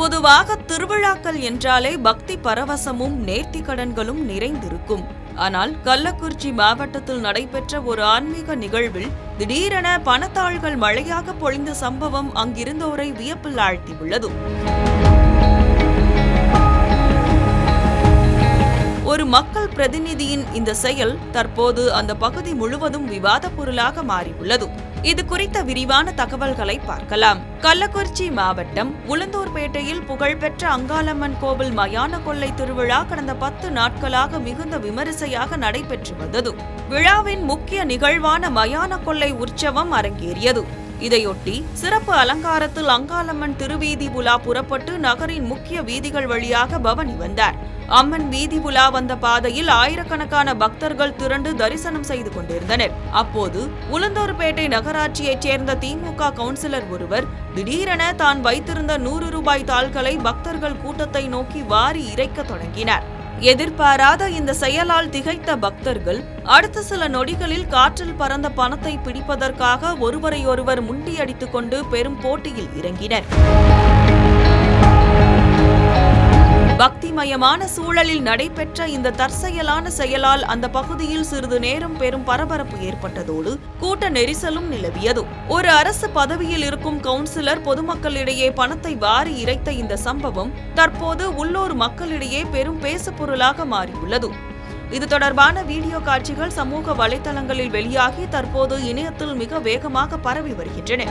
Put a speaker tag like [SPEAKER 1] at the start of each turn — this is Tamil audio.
[SPEAKER 1] பொதுவாக திருவிழாக்கள் என்றாலே பக்தி பரவசமும் நேர்த்திக்கடன்களும் நிறைந்திருக்கும். ஆனால் கள்ளக்குறிச்சி மாவட்டத்தில் நடைபெற்ற ஒரு ஆன்மீக நிகழ்வில் திடீரென பணத்தாள்கள் மழையாக பொழிந்த சம்பவம் அங்கிருந்தோரை வியப்பில் ஆழ்த்தியுள்ளது. ஒரு மக்கள் பிரதிநிதியின் இந்த செயல் தற்போது அந்த பகுதி முழுவதும் விவாத பொருளாக மாறியுள்ளது. இது குறித்த விரிவான தகவல்களை பார்க்கலாம். கள்ளக்குறிச்சி மாவட்டம் உளுந்தூர்பேட்டையில் புகழ்பெற்ற அங்காளம்மன் கோவில் மயான கொள்ளை திருவிழா கடந்த 10 நாட்களாக மிகுந்த விமரிசையாக நடைபெற்று வந்தது. விழாவின் முக்கிய நிகழ்வான மயான கொள்ளை உற்சவம் அரங்கேறியது. இதையொட்டி சிறப்பு அலங்காரத்தில் அங்காளம்மன் திருவீதி உலா புறப்பட்டு நகரின் முக்கிய வீதிகள் வழியாக பவனி வந்தார். அம்மன் வீதி உலா வந்த பாதையில் ஆயிரக்கணக்கான பக்தர்கள் திரண்டு தரிசனம் செய்து கொண்டிருந்தனர். அப்போது உளுந்தூர்பேட்டை நகராட்சியைச் சேர்ந்த திமுக கவுன்சிலர் ஒருவர் திடீரென தான் வைத்திருந்த 100 ரூபாய் தாள்களை பக்தர்கள் கூட்டத்தை நோக்கி வாரி இறைக்க தொடங்கினார். எதிர்பாராத இந்த செயலால் திகைத்த பக்தர்கள் அடுத்த சில நொடிகளில் காற்றில் பறந்த பணத்தை பிடிப்பதற்காக ஒருவரையொருவர் முண்டியடித்துக் கொண்டு பெரும் போட்டியில் இறங்கினர். பக்திமயமான சூழலில் நடைபெற்ற இந்த தற்செயலான செயலால் அந்த பகுதியில் சிறிது நேரம் பெரும் பரபரப்பு ஏற்பட்டதோடு கூட்ட நெரிசலும் நிலவியது. ஒரு அரசு பதவியில் இருக்கும் கவுன்சிலர் பொதுமக்களிடையே பணத்தை வாரி இறைத்த இந்த சம்பவம் தற்போது உள்ளூர் மக்களிடையே பெரும் பேசுபொருளாக மாறியுள்ளது. இது தொடர்பான வீடியோ காட்சிகள் சமூக வலைதளங்களில் வெளியாகி தற்போது இணையத்தில் மிக வேகமாக பரவி வருகின்றன.